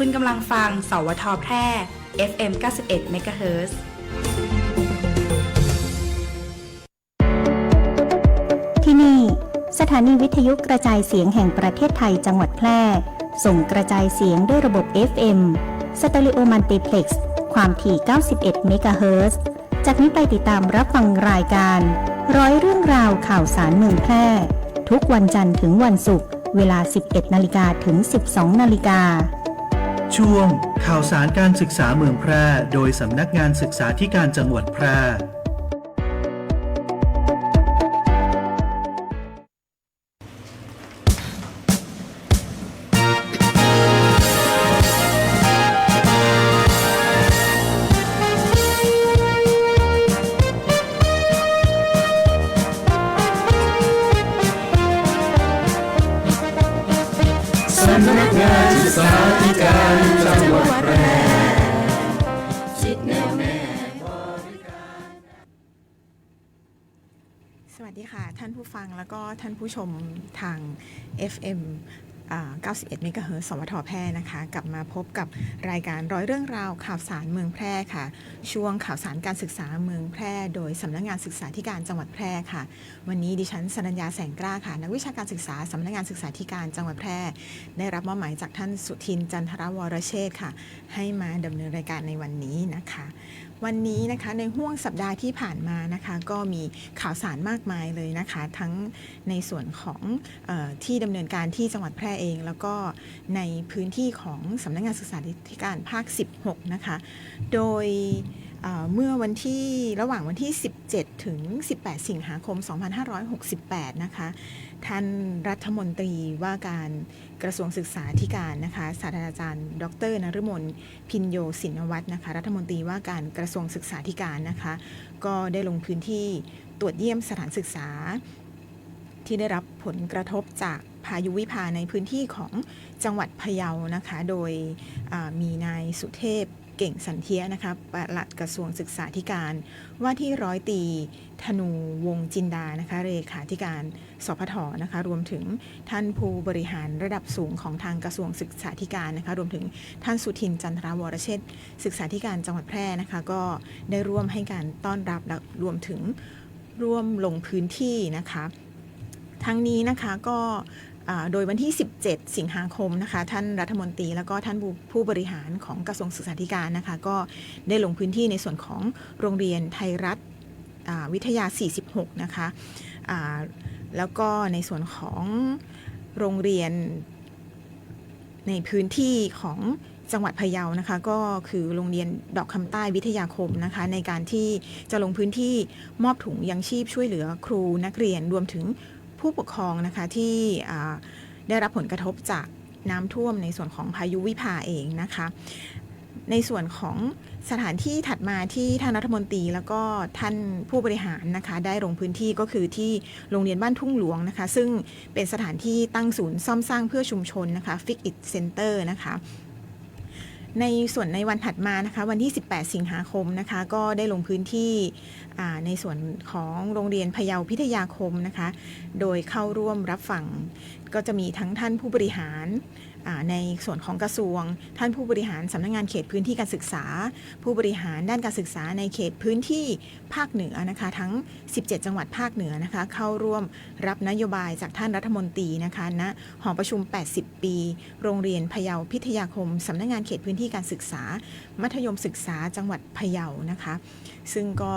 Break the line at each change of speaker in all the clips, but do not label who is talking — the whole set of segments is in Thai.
คุณกำลังฟังสวทแพร่ FM 91 เมกะเฮิรตซ์
ที่นี่สถานีวิทยุกระจายเสียงแห่งประเทศไทยจังหวัดแพร่ส่งกระจายเสียงด้วยระบบ FM สเตอริโอมัลติเพล็กซ์ความถี่ 91 เมกะเฮิรตซ์ จากนี้ไปติดตามรับฟังรายการร้อยเรื่องราวข่าวสารเมืองแพร่ทุกวันจันทร์ถึงวันศุกร์เวลา 11 นาฬิกาถึง 12 นาฬิกา
ช่วงข่าวสารการศึกษาเมืองแพร่โดยสำนักงานศึกษาธิการจังหวัดแพร่
สำนักงานศึกษาธิการจังหวัดแพร่จิตแน่วแน่บริการสวัสดีค่ะท่านผู้ฟังแล้วก็ท่านผู้ชมทาง FM 91 เมกะเฮิรตซ์ สวทแพร่นะคะกลับมาพบกับรายการร้อยเรื่องราวข่าวสารเมืองแพร่ค่ะช่วงข่าวสารการศึกษาเมืองแพร่โดยสำนักงานศึกษาธิการจังหวัดแพร่ค่ะวันนี้ดิฉันสรัญญาแสงกล้าค่ะนักวิชาการศึกษาสำนักงานศึกษาธิการจังหวัดแพร่ได้รับมอบหมายจากท่านสุทินจันทรวรเชษฐ์ค่ะให้มาดำเนินรายการในวันนี้นะคะวันนี้นะคะในห้วงสัปดาห์ที่ผ่านมานะคะก็มีข่าวสารมากมายเลยนะคะทั้งในส่วนของที่ดำเนินการที่จังหวัดแพร่เองแล้วก็ในพื้นที่ของสำนักงานศึกษาธิการภาค 16 นะคะโดยเมื่อวันที่ระหว่างวันที่ 17 ถึง 18 สิงหาคม 2568 นะคะท่านรัฐมนตรีว่าการกระทรวงศึกษาธิการนะคะศาสตราจารย์ดร.นฤมลพินโยสินวัฒน์นะคะรัฐมนตรีว่าการกระทรวงศึกษาธิการนะคะก็ได้ลงพื้นที่ตรวจเยี่ยมสถานศึกษาที่ได้รับผลกระทบจากพายุวิภาในพื้นที่ของจังหวัดพะเยานะคะโดยมีนายสุเทพเก่งสันเทียนะคะปลัดกระทรวงศึกษาธิการว่าที่ร้อยตรีธนูวงจินดานะคะเลขาธิการสพทนะคะรวมถึงท่านผู้บริหารระดับสูงของทางกระทรวงศึกษาธิการนะคะรวมถึงท่านสุทินจันทรวรเชษฐ์ศึกษาธิการจังหวัดแพร่นะคะก็ได้ร่วมให้การต้อนรับและรวมถึงร่วมลงพื้นที่นะคะทั้งนี้นะคะก็โดยวันที่ 17 สิงหาคมนะคะท่านรัฐมนตรีแล้วก็ท่านผู้บริหารของกระทรวงศึกษาธิการนะคะก็ได้ลงพื้นที่ในส่วนของโรงเรียนไทยรัฐวิทยา 46 นะคะแล้วก็ในส่วนของโรงเรียนในพื้นที่ของจังหวัดพะเยานะคะก็คือโรงเรียนดอกคำใต้วิทยาคมนะคะในการที่จะลงพื้นที่มอบถุงยังชีพช่วยเหลือครูนักเรียนรวมถึงผู้ปกครองนะคะที่ได้รับผลกระทบจากน้ำท่วมในส่วนของพายุวิภาเองนะคะในส่วนของสถานที่ถัดมาที่ท่านรัฐมนตรีแล้วก็ท่านผู้บริหารนะคะได้ลงพื้นที่ก็คือที่โรงเรียนบ้านทุ่งหลวงนะคะซึ่งเป็นสถานที่ตั้งศูนย์ซ่อมสร้างเพื่อชุมชนนะคะ Fix It Center นะคะในส่วนในวันถัดมานะคะวันที่ 18 สิงหาคมนะคะก็ได้ลงพื้นที่ในส่วนของโรงเรียนพะเยาพิทยาคมนะคะโดยเข้าร่วมรับฟังก็จะมีทั้งท่านผู้บริหารในส่วนของกระทรวงท่านผู้บริหารสำนักงานเขตพื้นที่การศึกษาผู้บริหารด้านการศึกษาในเขตพื้นที่ภาคเหนือนะคะทั้ง17จังหวัดภาคเหนือนะคะเข้าร่วมรับนโยบายจากท่านรัฐมนตรีนะคะณหอประชุม80ปีโรงเรียนพะเยาพิทยาคมสำนักงานเขตพื้นที่การศึกษามัธยมศึกษาจังหวัดพะเยานะคะซึ่งก็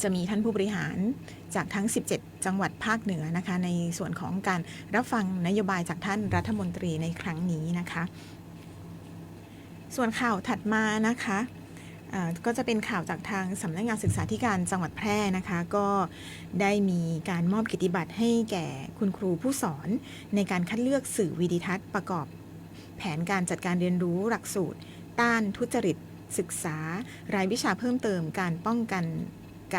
จะมีท่านผู้บริหารจากทั้ง17จังหวัดภาคเหนือนะคะในส่วนของการรับฟังนโยบายจากท่านรัฐมนตรีในครั้งนี้นะคะส่วนข่าวถัดมานะคะก็จะเป็นข่าวจากทางสำนักงานศึกษาธิการจังหวัดแพร่นะคะก็ได้มีการมอบเกียรติบัตรให้แก่คุณครูผู้สอนในการคัดเลือกสื่อวิดิทัศน์ประกอบแผนการจัดการเรียนรู้หลักสูตรต้านทุจริตศึกษารายวิชาเพิ่มเติมการป้องกัน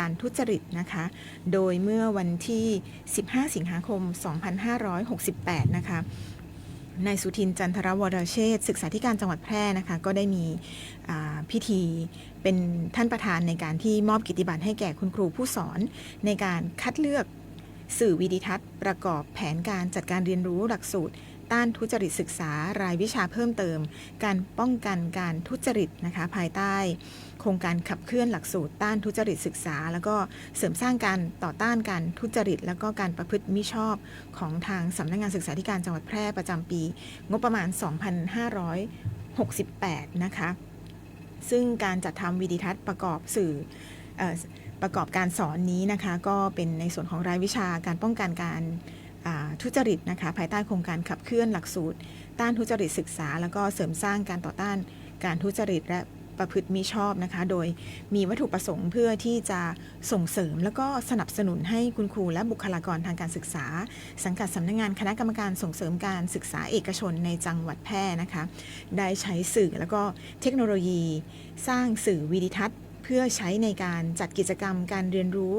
การทุจริตนะคะโดยเมื่อวันที่15 สิงหาคม 2568 นะคะนายสุทินจันทรวรเชษฐ์ศึกษาธิการจังหวัดแพร่นะคะก็ได้มีพิธีเป็นท่านประธานในการที่มอบเกียรติบัตรให้แก่คุณครูผู้สอนในการคัดเลือกสื่อวิดิทัศน์ประกอบแผนการจัดการเรียนรู้หลักสูตร ต้านทุจริตศึกษารายวิชาเพิ่มเติมการป้องกันการทุจริตนะคะภายใต้โครงการขับเคลื่อนหลักสูตรต้านทุจริตศึกษาแล้วก็เสริมสร้างการต่อต้านการทุจริตแล้วก็การประพฤติมิชอบของทางสำนักงานศึกษาธิการจังหวัดแพร่ประจำปีงบประมาณ 2568 นะคะซึ่งการจัดทำวิดีทัศน์ประกอบสื่อประกอบการสอนนี้นะคะก็เป็นในส่วนของรายวิชาการป้องกันการทุจริตนะคะภายใต้โครงการขับเคลื่อนหลักสูตรต้านทุจริตศึกษาแล้วก็เสริมสร้างการต่อต้านการทุจริตและประพฤติมิชอบนะคะโดยมีวัตถุประสงค์เพื่อที่จะส่งเสริมแล้วก็สนับสนุนให้คุณครูและบุคลากรทางการศึกษาสังกัดสำนักงานคณะกรรมการส่งเสริมการศึกษาเอกชนในจังหวัดแพร่นะคะได้ใช้สื่อแล้วก็เทคโนโลยีสร้างสื่อวิดีทัศน์เพื่อใช้ในการจัดกิจกรรมการเรียนรู้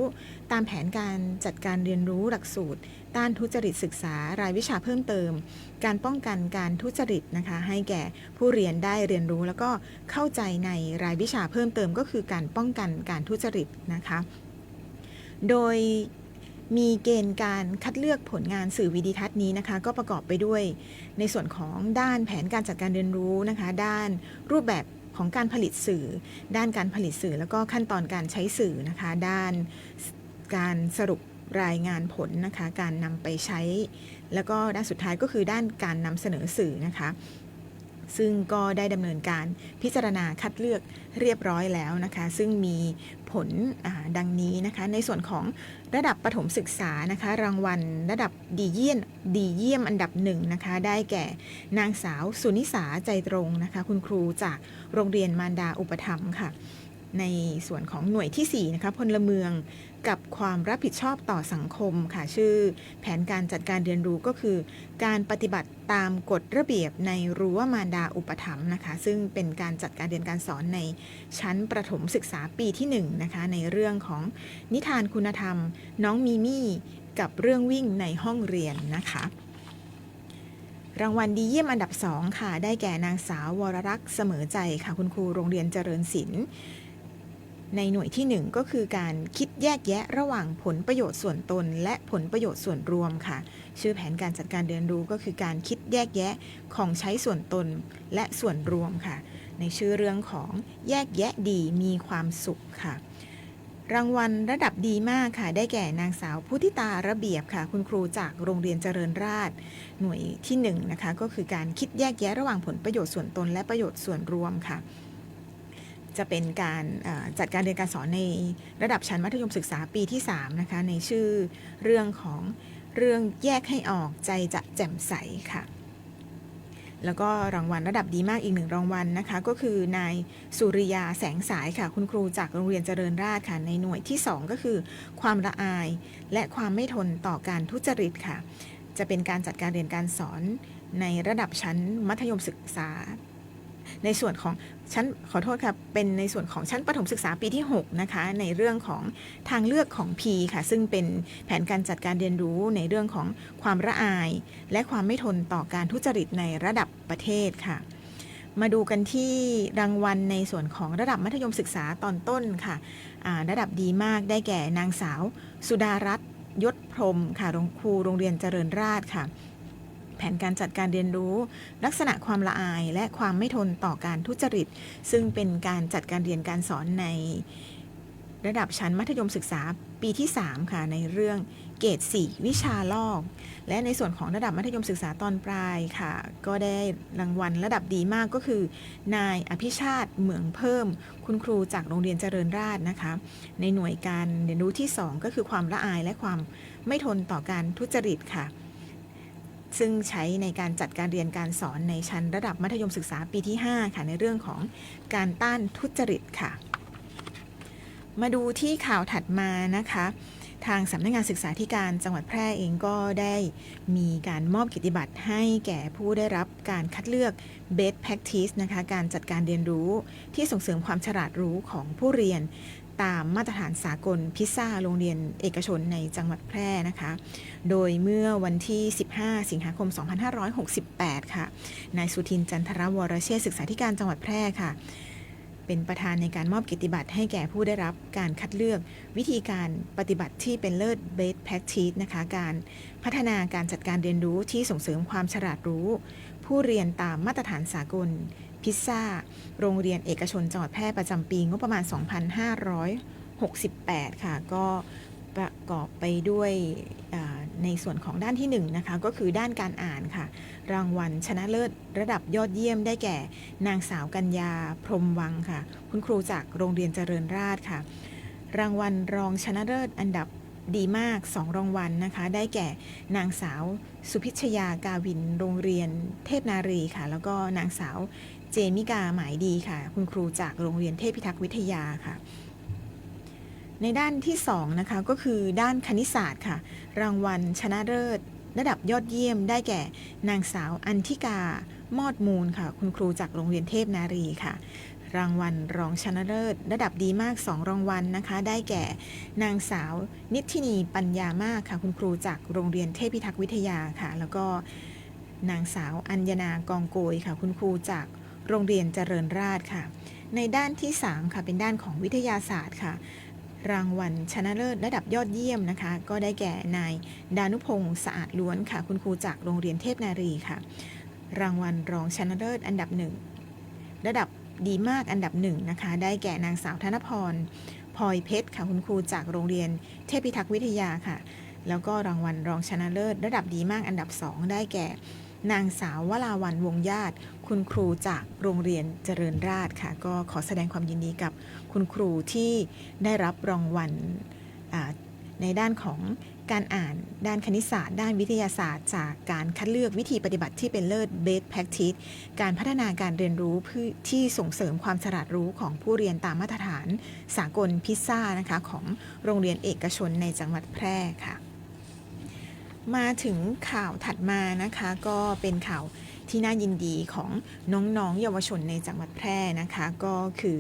ตามแผนการจัดการเรียนรู้หลักสูตรต้านทุจริตศึกษารายวิชาเพิ่มเติมการป้องกันการทุจริตนะคะให้แก่ผู้เรียนได้เรียนรู้แล้วก็เข้าใจในรายวิชาเพิ่มเติมก็คือการป้องกันการทุจริตนะคะโดยมีเกณฑ์การคัดเลือกผลงานสื่อวิดีทัศน์นี้นะคะก็ประกอบไปด้วยในส่วนของด้านแผนการจัดการเรียนรู้นะคะด้านรูปแบบของการผลิตสื่อด้านการผลิตสื่อแล้วก็ขั้นตอนการใช้สื่อนะคะด้านการสรุปรายงานผลนะคะการนำไปใช้แล้วก็ด้านสุดท้ายก็คือด้านการนำเสนอสื่อนะคะซึ่งก็ได้ดำเนินการพิจารณาคัดเลือกเรียบร้อยแล้วนะคะซึ่งมีผลดังนี้นะคะในส่วนของระดับประถมศึกษานะคะรางวัลระดับดีเยี่ยมอันดับ1นะคะได้แก่นางสาวสุนิสาใจตรงนะคะคุณครูจากโรงเรียนมารดาอุปถัมภ์ค่ะในส่วนของหน่วยที่4นะคะพลเมืองกับความรับผิดชอบต่อสังคมค่ะชื่อแผนการจัดการเรียนรู้ก็คือการปฏิบัติตามกฎระเบียบในรั้วมารดาอุปถัมภ์นะคะซึ่งเป็นการจัดการเรียนการสอนในชั้นประถมศึกษาปีที่1นะคะในเรื่องของนิทานคุณธรรมน้องมีมี่กับเรื่องวิ่งในห้องเรียนนะคะรางวัลดีเยี่ยมอันดับ2ค่ะได้แก่นางสาววรรักษ์เสมอใจค่ะคุณครูโรงเรียนเจริญศิลป์ในหน่วยที่1ก็คือการคิดแยกแยะระหว่างผลประโยชน์ส่วนตนและผลประโยชน์ส่วนรวมค่ะชื่อแผนการจัดการเรียนรู้ก็คือการคิดแยกแยะของใช้ส่วนตนและส่วนรวมค่ะในชื่อเรื่องของแยกแยะดีมีความสุขค่ะรางวัลระดับดีมากค่ะได้แก่นางสาวพุทธิตาระเบียบค่ะคุณครูจากโรงเรียนเจริญราษฎร์หน่วยที่1นะคะก็คือการคิดแยกแยะระหว่างผลประโยชน์ส่วนตนและประโยชน์ส่วนรวมค่ะจะเป็นการจัดการเรียนการสอนในระดับชั้นมัธยมศึกษาปีที่3นะคะในชื่อเรื่องของเรื่องแยกให้ออกใจจะแจ่มใสค่ะแล้วก็รางวัลระดับดีมากอีก1รางวัลนะคะก็คือนายสุริยาแสงสายค่ะคุณครูจากโรงเรียนเจริญราษฎร์ค่ะในหน่วยที่2ก็คือความละอายและความไม่ทนต่อการทุจริตค่ะจะเป็นการจัดการเรียนการสอนในระดับชั้นมัธยมศึกษาในส่วนของชั้นขอโทษค่ะเป็นในส่วนของชั้นประถมศึกษาปีที่6นะคะในเรื่องของทางเลือกของ P ค่ะซึ่งเป็นแผนการจัดการเรียนรู้ในเรื่องของความละอายและความไม่ทนต่อการทุจริตในระดับประเทศค่ะมาดูกันที่รางวัลในส่วนของระดับมัธยมศึกษาตอนต้นค่ะระดับดีมากได้แก่นางสาวสุดารัตน์ยศพรหมค่ะครูโรงเรียนเจริญราษฎร์ค่ะแผนการจัดการเรียนรู้ลักษณะความละอายและความไม่ทนต่อการทุจริตซึ่งเป็นการจัดการเรียนการสอนในระดับชั้นมัธยมศึกษาปีที่3ค่ะในเรื่องเกรด4วิชาลอกและในส่วนของระดับมัธยมศึกษาตอนปลายค่ะก็ได้รางวัลระดับดีมากก็คือนายอภิชาติเหมืองเพิ่มคุณครูจากโรงเรียนเจริญราษฎร์นะคะในหน่วยการเรียนรู้ที่2ก็คือความละอายและความไม่ทนต่อการทุจริตค่ะซึ่งใช้ในการจัดการเรียนการสอนในชั้นระดับมัธยมศึกษาปีที่5ค่ะในเรื่องของการต้านทุจริตค่ะมาดูที่ข่าวถัดมานะคะทางสำนักงานศึกษาธิการจังหวัดแพร่เองก็ได้มีการมอบเกียรติบัตรให้แก่ผู้ได้รับการคัดเลือก Best Practice นะคะการจัดการเรียนรู้ที่ส่งเสริมความฉลาดรู้ของผู้เรียนตามมาตรฐานสากลพิซซ่าโรงเรียนเอกชนในจังหวัดแพร่นะคะโดยเมื่อวันที่15สิงหาคม2568ค่ะนายสุทินจันทรวรเชษฐ์ศึกษาธิการจังหวัดแพร่ค่ะ เป็นประธานในการมอบเกียรติบัตรให้แก่ผู้ได้รับการคัดเลือกวิธีการปฏิบัติที่เป็นเลิศ Best Practice นะคะการพัฒนาการจัดการเรียนรู้ที่ส่งเสริมความฉลาดรู้ผู้เรียนตามมาตรฐานสากลพิซซ่าโรงเรียนเอกชนจังหวัดแพร่ประจำปีงบประมาณ 2568 ค่ะก็ประกอบไปด้วยในส่วนของด้านที่1นะคะก็คือด้านการอ่านค่ะรางวัลชนะเลิศระดับยอดเยี่ยมได้แก่นางสาวกัญญาพรหมวังค่ะคุณครูจากโรงเรียนเจริญราษฎร์ค่ะรางวัลรองชนะเลิศอันดับดีมาก2รางวัลนะคะได้แก่นางสาวสุพิชยากาวินโรงเรียนเทพนารีค่ะแล้วก็นางสาวเจมิกาหมายดีค่ะคุณครูจากโรงเรียนเทพพิทักษ์วิทยาค่ะในด้านที่2นะคะก็คือด้านคณิตศาสตร์ค่ะรางวัลชนะเลิศระดับยอดเยี่ยมได้แก่นางสาวอันทิกามอดมูลค่ะคุณครูจากโรงเรียนเทพนารีค่ะรางวัลรองชนะเลิศระดับดีมาก2รางวัลนะคะได้แก่นางสาวนิธินีปัญญามากค่ะคุณครูจากโรงเรียนเทพพิทักษ์วิทยาค่ะแล้วก็นางสาวอัญญนากองโกยค่ะคุณครูจากโรงเรียนเจริญราษฎร์ค่ะในด้านที่3ค่ะเป็นด้านของวิทยาศาสตร์ค่ะรางวัลชนะเลิศระดับยอดเยี่ยมนะคะก็ได้แก่นายดานุพงศ์สะอาดล้วนค่ะคุณครูจากโรงเรียนเทพนารีค่ะรางวัลรองชนะเลิศอันดับ1ระดับดีมากอันดับ1นะคะได้แก่นางสาวธนพรพลอยเพชรค่ะคุณครูจากโรงเรียนเทพพิทักษ์วิทยาค่ะแล้วก็รางวัลรองชนะเลิศระดับดีมากอันดับ2ได้แก่นางสาววราวรรณวงญาติคุณครูจากโรงเรียนเจริญราษฎร์ค่ะก็ขอแสดงความยินดีกับคุณครูที่ได้รับรางวัลในด้านของการอ่านด้านคณิตศาสตร์ด้านวิทยาศาสตร์จากการคัดเลือกวิธีปฏิบัติที่เป็นเลิศ Best Practice การพัฒนาการเรียนรู้ที่ส่งเสริมความฉลาดรู้ของผู้เรียนตามมาตรฐานสากลพิซซ่านะคะของโรงเรียนเอกชนในจังหวัดแพร่ค่ะมาถึงข่าวถัดมานะคะก็เป็นข่าวที่น่ายินดีของน้องๆเยาวชนในจังหวัดแพร่นะคะก็คือ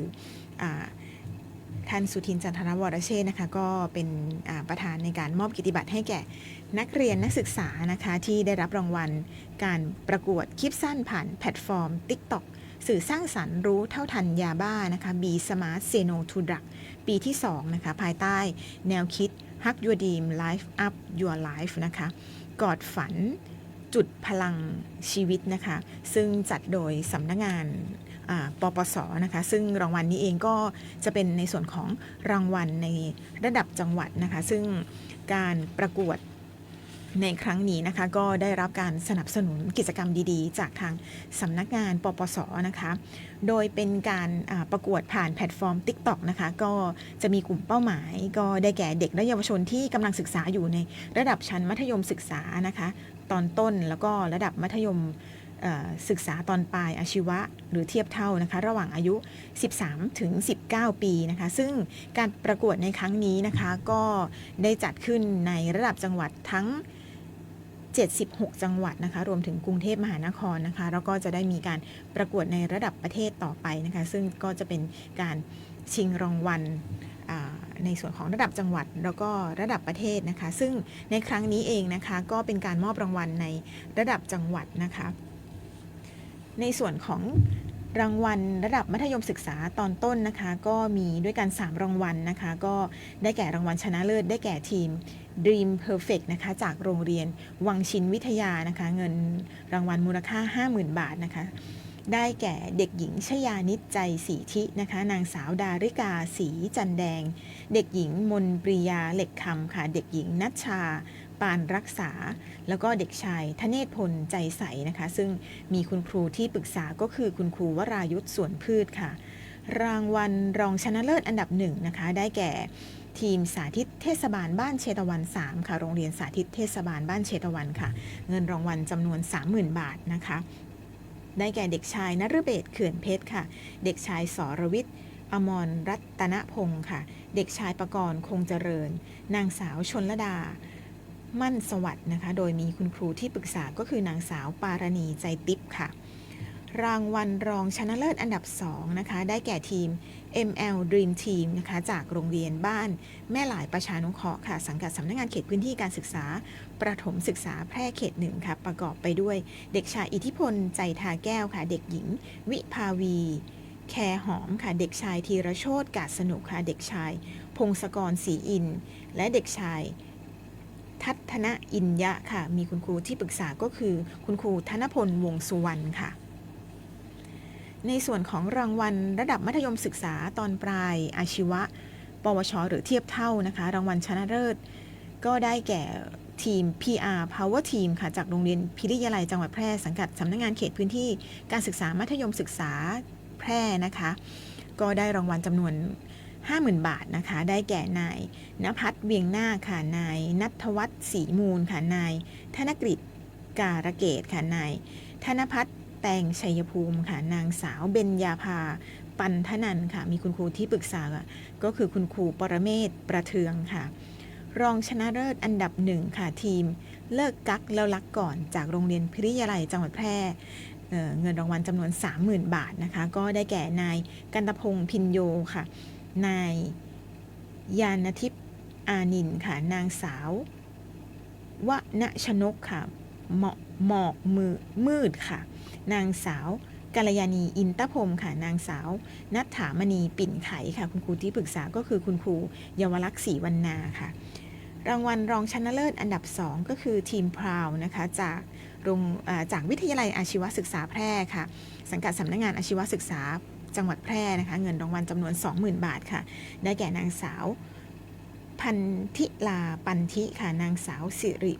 ท่านสุทินจันทรวรเชษฐ์นะคะก็เป็นประธานในการมอบเกียรติบัตรให้แก่นักเรียนนักศึกษานะคะที่ได้รับรางวัลการประกวดคลิปสั้นผ่านแพลตฟอร์ม TikTok สื่อสร้างสรรค์รู้เท่าทันยาบ้านะคะ Be Smart Say No to Drug ปีที่2นะคะภายใต้แนวคิด Hug Your Dream Life Up Your Life นะคะกอดฝันจุดพลังชีวิตนะคะซึ่งจัดโดยสำนักงานปปสนะคะซึ่งรางวัลนี้เองก็จะเป็นในส่วนของรางวัลในระดับจังหวัดนะคะซึ่งการประกวดในครั้งนี้นะคะก็ได้รับการสนับสนุนกิจกรรมดีๆจากทางสำนักงานปปสนะคะโดยเป็นการประกวดผ่านแพลตฟอร์ม TikTok นะคะก็จะมีกลุ่มเป้าหมายก็ได้แก่เด็กและเยาวชนที่กำลังศึกษาอยู่ในระดับชั้นมัธยมศึกษานะคะตอนต้นแล้วก็ระดับมัธยมศึกษาตอนปลายอาชีวะหรือเทียบเท่านะคะระหว่างอายุ13ถึง19ปีนะคะซึ่งการประกวดในครั้งนี้นะคะก็ได้จัดขึ้นในระดับจังหวัดทั้ง76จังหวัดนะคะรวมถึงกรุงเทพมหานครนะคะแล้วก็จะได้มีการประกวดในระดับประเทศต่อไปนะคะซึ่งก็จะเป็นการชิงรางวัลในส่วนของระดับจังหวัดแล้วก็ระดับประเทศนะคะซึ่งในครั้งนี้เองนะคะก็เป็นการมอบรางวัลในระดับจังหวัดนะคะในส่วนของรางวัลระดับมัธยมศึกษาตอนต้นนะคะก็มีด้วยกัน3รางวัลนะคะก็ได้แก่รางวัลชนะเลิศได้แก่ทีม Dream Perfect นะคะจากโรงเรียนวังชินวิทยานะคะเงินรางวัลมูลค่า 50,000 บาทนะคะได้แก่เด็กหญิงชยานิจใจศรีธินะคะนางสาวดาริกาศรีจันแดงเด็กหญิงมนปรียาเหล็กคำค่ะเด็กหญิงนัชชาปานรักษาแล้วก็เด็กชายธเนศพลใจใสนะคะซึ่งมีคุณครูที่ปรึกษาก็คือคุณครูวรายุทธสวนพืชค่ะรางวัลรองชนะเลิศอันดับ1นะคะได้แก่ทีมสาธิตเทศบาลบ้านเชตวัน3ค่ะโรงเรียนสาธิตเทศบาลบ้านเชตวันค่ะเงินรางวัลจำนวน 30,000 บาทนะคะได้แก่เด็กชายนฤเบศรเขื่อนเพชรค่ะเด็กชายสรวิทย์อมรรัตนพงศ์ค่ะเด็กชายประกรณ์คงเจริญนางสาวชลดามั่นสวัสดิ์นะคะโดยมีคุณครูที่ปรึกษาก็คือนางสาวปารณีใจติ๊บค่ะรางวัลรองชนะเลิศอันดับ2นะคะได้แก่ทีม ML Dream Team นะคะจากโรงเรียนบ้านแม่หลายประชานุเคราะห์ค่ะสังกัดสำนักงานเขตพื้นที่การศึกษาประถมศึกษาแพร่เขต1ค่ะประกอบไปด้วยเด็กชายอิทธิพลใจทาแก้วค่ะเด็กหญิงวิภาวี แคหอมค่ะเด็กชายธีรโชติกาศสนุกค่ะเด็กชายพงศกรศรีอินทร์และเด็กชายทัศนอินยะค่ะมีคุณครูที่ปรึกษาก็คือคุณครูธนพลวงสุวรรณค่ะในส่วนของรางวัลระดับมัธยมศึกษาตอนปลายอาชีวะปวชหรือเทียบเท่านะคะรางวัลชนะเลิศก็ได้แก่ทีม PR Power Team ค่ะจากโรงเรียนพิริยาลัยจังหวัดแพร่สังกัดสำนักงานเขตพื้นที่การศึกษามัธยมศึกษาแพร่นะคะก็ได้รางวัลจำนวน 50,000 บาทนะคะได้แก่นายณภัทรเวียงนาคค่ะนายณัฐวัฒน์ศรีมูลค่ะนายธนกฤษการะเกตค่ะนายธนภัทรแตงชัยภูมิค่ะนางสาวเบญญาภาปันธนันค่ะมีคุณครูที่ปรึกษาก็คือคุณครูปรเมศประเทืองค่ะรองชนะเลิศอันดับ1ค่ะทีมเลิกกักแล้วรักก่อนจากโรงเรียนพิริยาลัยจังหวัดแพร่เงินรางวัลจำนวน 30,000 บาทนะคะก็ได้แก่นายกันตพงษ์พินโยค่ะนายยานทิพย์อานินค่ะนางสาววณชนกค่ะหมอกมืดค่ะนางสาวกัลยาณีอินตพรมค่ะนางสาวณัฐามณีปิ่นไขค่ะคุณครูที่ปรึกษาก็คือคุณครูเยาวลักษณ์ศรีวรรณาค่ะรางวัลรองชนะเลิศอันดับ2ก็คือทีมพราวนะคะจากวิทยาลัยอาชีวศึกษาแพร่ค่ะสังกัดสำนักงานอาชีวศึกษาจังหวัดแพร่นะคะเงินรางวัลจำนวน 20,000 บาทค่ะได้แก่นางสาวพันธิลาปันธิค่ะนางสาวสิริ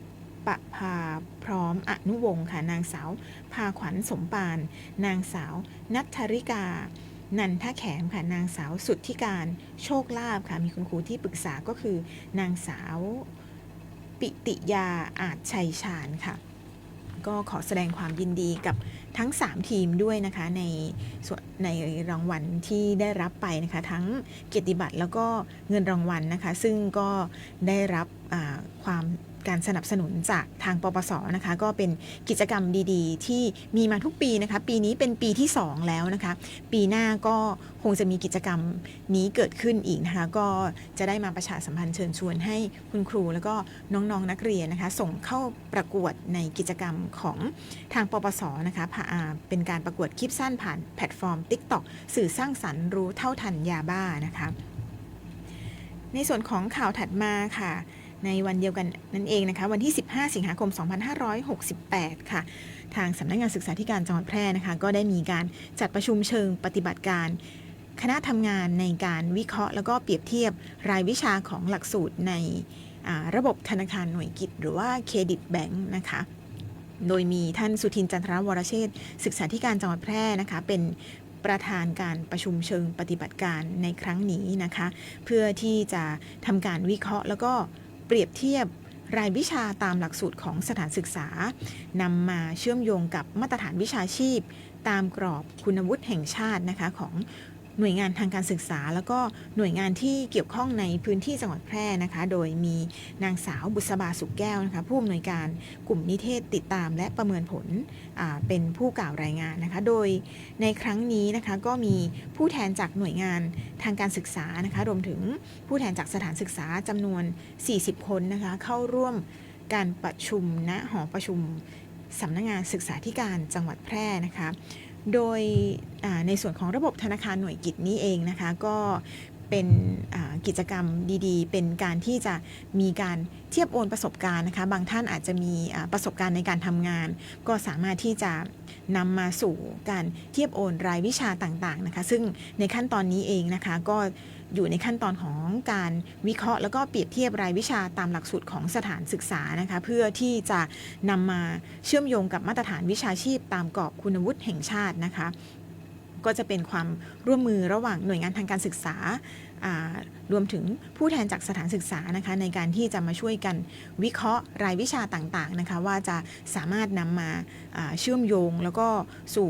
ปภาพร้อมอนุวงศ์ค่ะนางสาวพาขวัญสมปานนางสาวณัฐริกานันทแขมค่ะนางสาวสุทธิการโชคลาภค่ะมีคุณครูที่ปรึกษาก็คือนางสาวปิติยาอาจชัยชาญค่ะก็ขอแสดงความยินดีกับทั้ง3ทีมด้วยนะคะในรางวัลที่ได้รับไปนะคะทั้งเกียรติบัตรแล้วก็เงินรางวัลนะคะซึ่งก็ได้รับการสนับสนุนจากทางปปสนะคะก็เป็นกิจกรรมดีๆที่มีมาทุกปีนะคะปีนี้เป็นปีที่2แล้วนะคะปีหน้าก็คงจะมีกิจกรรมนี้เกิดขึ้นอีกนะคะก็จะได้มาประชาสัมพันธ์เชิญชวนให้คุณครูแล้วก็น้องๆนักเรียนนะคะส่งเข้าประกวดในกิจกรรมของทางปปสนะคะเป็นการประกวดคลิปสั้นผ่านแพลตฟอร์ม TikTok สื่อสร้างสรรค์รู้เท่าทันยาบ้านะคะในส่วนของข่าวถัดมาค่ะในวันเดียวกันนั่นเองนะคะวันที่ 15 สิงหาคม 2568 ค่ะทางสำนักงานศึกษาธิการจังหวัดแพร่นะคะก็ได้มีการจัดประชุมเชิงปฏิบัติการคณะทำงานในการวิเคราะห์แล้วก็เปรียบเทียบรายวิชาของหลักสูตรในระบบธนาคารหน่วยกิจหรือว่าเครดิตแบงค์นะคะโดยมีท่านสุทินจันทรวรเชษฐ์ศึกษาธิการจังหวัดแพร่นะคะเป็นประธานการประชุมเชิงปฏิบัติการในครั้งนี้นะคะเพื่อที่จะทำการวิเคราะห์แล้วก็เปรียบเทียบรายวิชาตามหลักสูตรของสถานศึกษานำมาเชื่อมโยงกับมาตรฐานวิชาชีพตามกรอบคุณวุฒิแห่งชาตินะคะของหน่วยงานทางการศึกษาแล้วก็หน่วยงานที่เกี่ยวข้องในพื้นที่จังหวัดแพร่นะคะโดยมีนางสาวบุษบาสุขแก้วนะคะผู้อำนวยการกลุ่มนิเทศติดตามและประเมินผลเป็นผู้กล่าวรายงานนะคะโดยในครั้งนี้นะคะก็มีผู้แทนจากหน่วยงานทางการศึกษานะคะรวมถึงผู้แทนจากสถานศึกษาจำนวน40คนนะคะเข้าร่วมการประชุมณหอประชุมสำนักงานศึกษาธิการจังหวัดแพร่นะคะโดยในส่วนของระบบธนาคารหน่วยกิจนี้เองนะคะก็เป็นกิจกรรมดีๆเป็นการที่จะมีการเทียบโอนประสบการณ์นะคะบางท่านอาจจะมีประสบการณ์ในการทำงานก็สามารถที่จะนำมาสู่การเทียบโอนรายวิชาต่างๆนะคะซึ่งในขั้นตอนนี้เองนะคะก็อยู่ในขั้นตอนของการวิเคราะห์แล้วก็เปรียบเทียบรายวิชาตามหลักสูตรของสถานศึกษานะคะเพื่อที่จะนำมาเชื่อมโยงกับมาตรฐานวิชาชีพตามกรอบคุณวุฒิแห่งชาตินะคะก็จะเป็นความร่วมมือระหว่างหน่วยงานทางการศึกษารวมถึงผู้แทนจากสถานศึกษานะคะในการที่จะมาช่วยกันวิเคราะห์รายวิชาต่างๆนะคะว่าจะสามารถนำมาเชื่อมโยงแล้วก็สู่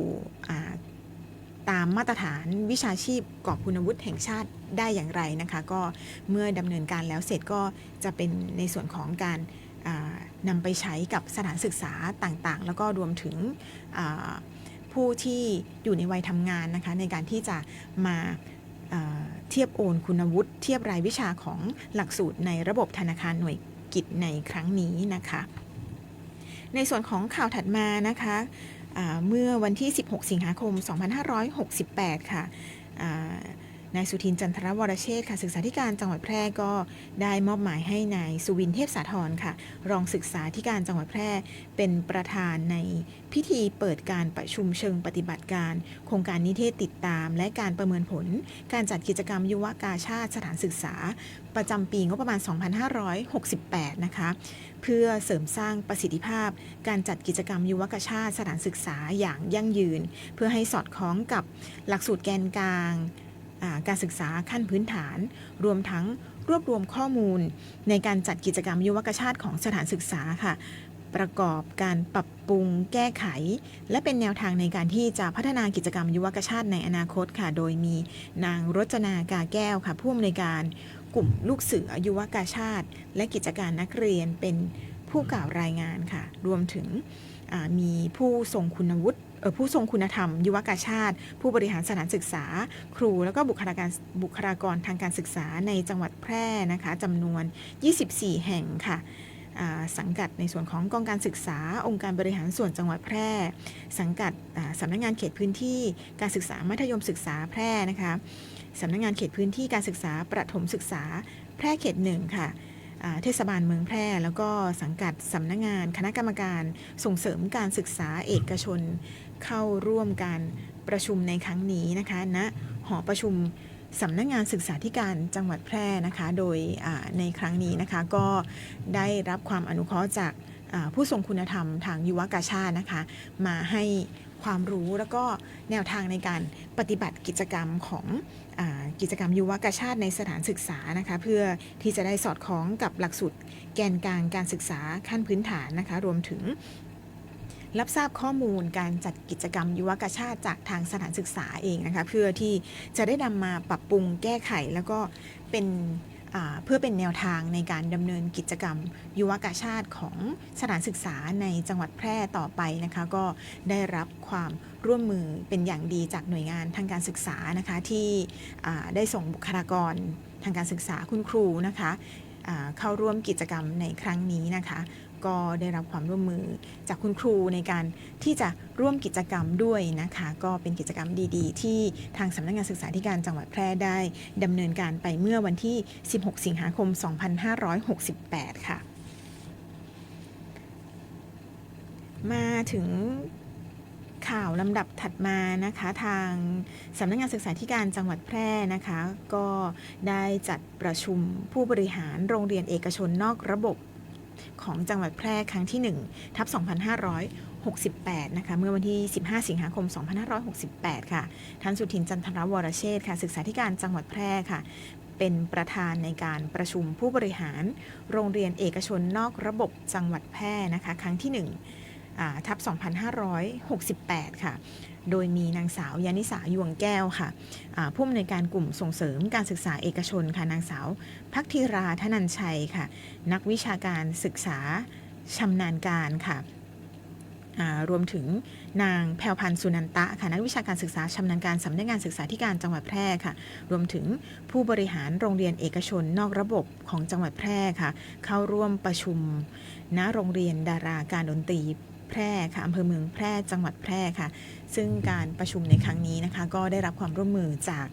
ตามมาตรฐานวิชาชีพกรอบคุณวุฒิแห่งชาติได้อย่างไรนะคะก็เมื่อดำเนินการแล้วเสร็จก็จะเป็นในส่วนของการนำไปใช้กับสถานศึกษาต่างๆแล้วก็รวมถึงผู้ที่อยู่ในวัยทำงานนะคะในการที่จะมาเทียบโอนคุณวุฒิเทียบรายวิชาของหลักสูตรในระบบธนาคารหน่วยกิจในครั้งนี้นะคะในส่วนของข่าวถัดมานะคะ เมื่อวันที่ 16 สิงหาคม 2568 ค่ะนายสุทินจันทรวรเชษฐ์ค่ะศึกษาธิการจังหวัดแพร่ก็ได้มอบหมายให้นายสุวินเทพสาธรค่ะรองศึกษาธิการจังหวัดแพร่เป็นประธานในพิธีเปิดการประชุมเชิงปฏิบัติการโครงการนิเทศติดตามและการประเมินผลการจัดกิจกรรมยุวกาชาติสถานศึกษาประจำปีงบประมาณ 2568 นะคะเพื่อเสริมสร้างประสิทธิภาพการจัดกิจกรรมยุวกาชาติสถานศึกษาอย่างยั่งยืนเพื่อให้สอดคล้องกับหลักสูตรแกนกลางการศึกษาขั้นพื้นฐานรวมทั้งรวบรวมข้อมูลในการจัดกิจกรรมยุวกชาติของสถานศึกษาค่ะประกอบการปรับปรุงแก้ไขและเป็นแนวทางในการที่จะพัฒนากิจกรรมยุวกชาติในอนาคตค่ะโดยมีนางรจนากาแก้วค่ะผู้อำนวยการกลุ่มลูกเสือยุวกชาติและกิจการนักเรียนเป็นผู้กล่าวรายงานค่ะรวมถึงมีผู้ทรงคุณวุฒิผู้ทรงคุณธรรมยุวกาชาติผู้บริหารสถานศึกษาครูแล้วก็บุคลากรทางการศึกษาในจังหวัดแพร่นะคะจำนวน24แห่งค่ะสังกัดในส่วนของกองการศึกษาองค์การบริหารส่วนจังหวัดแพร่สังกัดสำนักงานเขตพื้นที่การศึกษามัธยมศึกษาแพร่นะคะสำนักงานเขตพื้นที่การศึกษาประถมศึกษาแพร่เขต1ค่ะเทศบาลเมืองแพร่แล้วก็สังกัดสำนักงานคณะกรรมการส่งเสริมการศึกษาเอกชนเข้าร่วมการประชุมในครั้งนี้นะคะณหอประชุมสำนักงานศึกษาธิการจังหวัดแพร่นะคะโดยในครั้งนี้นะคะก็ได้รับความอนุเคราะห์จากผู้ทรงคุณธรรมทางยุวกาชาตินะคะมาให้ความรู้แล้วก็แนวทางในการปฏิบัติกิจกรรมของกิจกรรมยุวกาชาติในสถานศึกษานะคะเพื่อที่จะได้สอดคล้องกับหลักสูตรแกนกลางการศึกษาขั้นพื้นฐานนะคะรวมถึงรับทราบข้อมูลการจัดกิจกรรมยุวกาชาติจากทางสถานศึกษาเองนะคะเพื่อที่จะได้นำมาปรับปรุงแก้ไขแล้วก็เป็นเพื่อเป็นแนวทางในการดำเนินกิจกรรมยุวกาชาติของสถานศึกษาในจังหวัดแพร่ต่อไปนะคะก็ได้รับความร่วมมือเป็นอย่างดีจากหน่วยงานทางการศึกษานะคะที่ได้ส่งบุคลากรทางการศึกษาคุณครูนะคะเข้าร่วมกิจกรรมในครั้งนี้นะคะก็ได้รับความร่วมมือจากคุณครูในการที่จะร่วมกิจกรรมด้วยนะคะก็เป็นกิจกรรมดีๆที่ทางสำนักงานศึกษาธิการจังหวัดแพร่ได้ดำเนินการไปเมื่อวันที่16 สิงหาคม 2568 ค่ะมาถึงข่าวลำดับถัดมานะคะทางสำนักงานศึกษาธิการจังหวัดแพร่นะคะก็ได้จัดประชุมผู้บริหารโรงเรียนเอกชนนอกระบบของจังหวัดแพร่ครั้งที่1/2568นะคะเมื่อวันที่15 สิงหาคม 2568 ค่ะท่านสุทินจันทรวรเชษฐ์ค่ะศึกษาธิการจังหวัดแพร่ค่ะเป็นประธานในการประชุมผู้บริหารโรงเรียนเอกชนนอกระบบจังหวัดแพร่นะคะครั้งที่1/2568 ค่ะโดยมีนางสาวยานิสายวงแก้วค่ะผู้อำนวยการกลุ่มส่งเสริมการศึกษาเอกชนค่ะนางสาวภักธิราธนัญชัยค่ะนักวิชาการศึกษาชำนาญการค่ะรวมถึงนางแพรวพันธ์สุนันตะค่ะนักวิชาการศึกษาชำนาญการสำนักงานศึกษาธิการจังหวัดแพร่ค่ะรวมถึงผู้บริหารโรงเรียนเอกชนนอกระบบของจังหวัดแพร่ค่ะเข้าร่วมประชุมณโรงเรียนดาราการดนตรีแพร่ค่ะอำเภอเมืองแพร่จังหวัดแพร่ค่ะซึ่งการประชุมในครั้งนี้นะคะก็ได้รับความร่วมมือจาก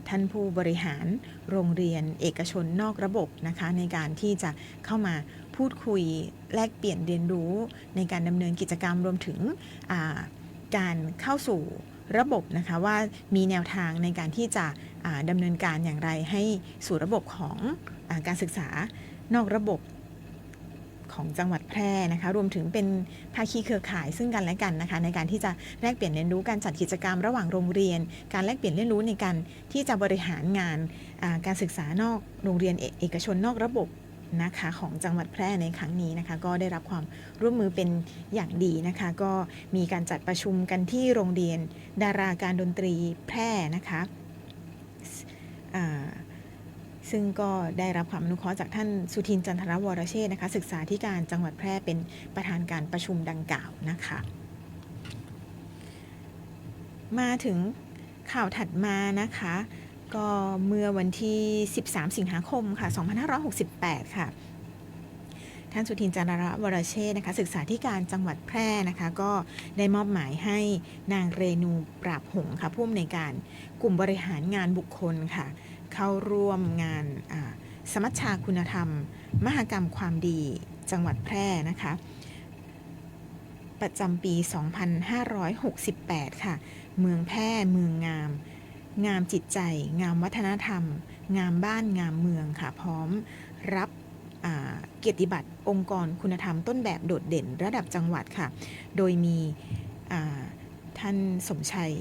ท่านผู้บริหารโรงเรียนเอกชนนอกระบบนะคะในการที่จะเข้ามาพูดคุยแลกเปลี่ยนเรียนรู้ในการดำเนินกิจกรรมรวมถึงการเข้าสู่ระบบนะคะว่ามีแนวทางในการที่จะดำเนินการอย่างไรให้สู่ระบบของการศึกษานอกระบบของจังหวัดแพร่นะคะรวมถึงเป็นภาคีเครือข่ายซึ่งกันและกันนะคะในการที่จะแลกเปลี่ยนเรียนรู้การจัดกิจกรรมระหว่างโรงเรียนการแลกเปลี่ยนเรียนรู้ในการที่จะบริหารงานการศึกษานอกโรงเรียนเอกชนนอกระบบนะคะของจังหวัดแพร่ในครั้งนี้นะคะก็ได้รับความร่วมมือเป็นอย่างดีนะคะก็มีการจัดประชุมกันที่โรงเรียนดาราการดนตรีแพร่นะคะซึ่งก็ได้รับความอนุเคราะห์จากท่านสุทินจันทรวรเชษฐ์นะคะศึกษาธิการจังหวัดแพร่เป็นประธานการประชุมดังกล่าวนะคะมาถึงข่าวถัดมานะคะก็เมื่อวันที่13 สิงหาคมค่ะ 2568 ค่ะ ท่านสุทินจันทรวรเชษฐ์นะคะศึกษาธิการจังหวัดแพร่นะคะก็ได้มอบหมายให้นางเรนูปราบหงส์ค่ะผู้อำนวยการกลุ่มบริหารงานบุคคลค่ะเข้าร่วมงานสมัชชาคุณธรรมมหกรรมความดีจังหวัดแพร่นะคะประจำปี 2568 ค่ะเมืองแพร่เมืองงามงามจิตใจงามวัฒนธรรมงามบ้านงามเมืองค่ะพร้อมรับเกียรติบัตรองค์กรคุณธรรมต้นแบบโดดเด่นระดับจังหวัดค่ะโดยมีท่านสมชัย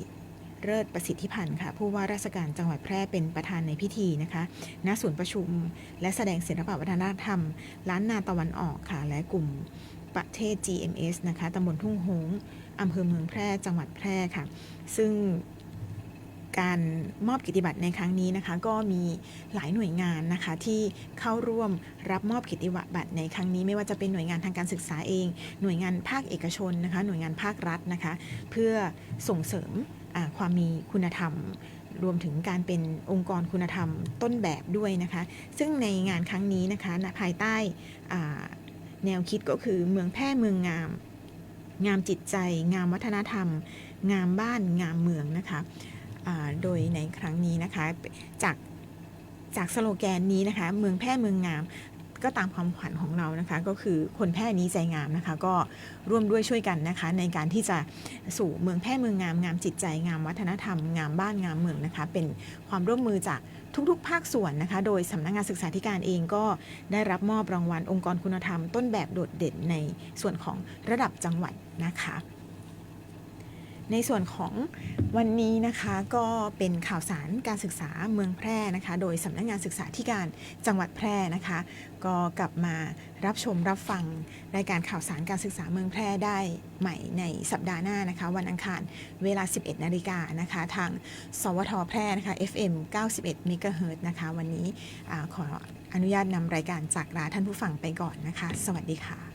เลิศประสิทธิพันธ์ค่ะผู้ว่าราชการจังหวัดแพร่เป็นประธานในพิธีนะคะณศูนย์ประชุมและแสดงศิลปวัฒนธรรมล้านนาตะวันออกค่ะและกลุ่มประเทศ GMS นะคะตำบลทุ่งโฮงอำเภอเมืองแพร่จังหวัดแพร่ค่ะซึ่งการมอบเกียรติบัตรในครั้งนี้นะคะก็มีหลายหน่วยงานนะคะที่เข้าร่วมรับมอบเกียรติบัตรในครั้งนี้ไม่ว่าจะเป็นหน่วยงานทางการศึกษาเองหน่วยงานภาคเอกชนนะคะหน่วยงานภาครัฐนะคะเพื่อส่งเสริมความมีคุณธรรมรวมถึงการเป็นองค์กรคุณธรรมต้นแบบด้วยนะคะซึ่งในงานครั้งนี้นะคะภายใต้แนวคิดก็คือเมืองแพร่เมืองงามงามจิตใจงามวัฒนธรรมงามบ้านงามเมืองนะคะโดยในครั้งนี้นะคะจากสโลแกนนี้นะคะเมืองแพร่เมืองงามก็ตามความขวัญของเรานะคะก็คือคนแพร่นี้ใจงามนะคะก็ร่วมด้วยช่วยกันนะคะในการที่จะสู่เมืองแพร่เมืองงามงามจิตใจงามวัฒนธรรมงามบ้านงามเมืองนะคะเป็นความร่วมมือจากทุกๆภาคส่วนนะคะโดยสำนักงานศึกษาธิการเองก็ได้รับมอบรางวัลองค์กรคุณธรรมต้นแบบโดดเด่นในส่วนของระดับจังหวัดนะคะในส่วนของวันนี้นะคะก็เป็นข่าวสารการศึกษาเมืองแพร่นะคะโดยสำนักงานศึกษาธิการจังหวัดแพร่นะคะก็กลับมารับชมรับฟังรายการข่าวสารการศึกษาเมืองแพร่ได้ใหม่ในสัปดาห์หน้านะคะวันอังคารเวลา 11 นาฬิกานะคะทางสวทแพร่นะคะ FM 91 เมกะเฮิรตซ์นะคะวันนี้ขออนุญาตนำรายการจากลาท่านผู้ฟังไปก่อนนะคะสวัสดีค่ะ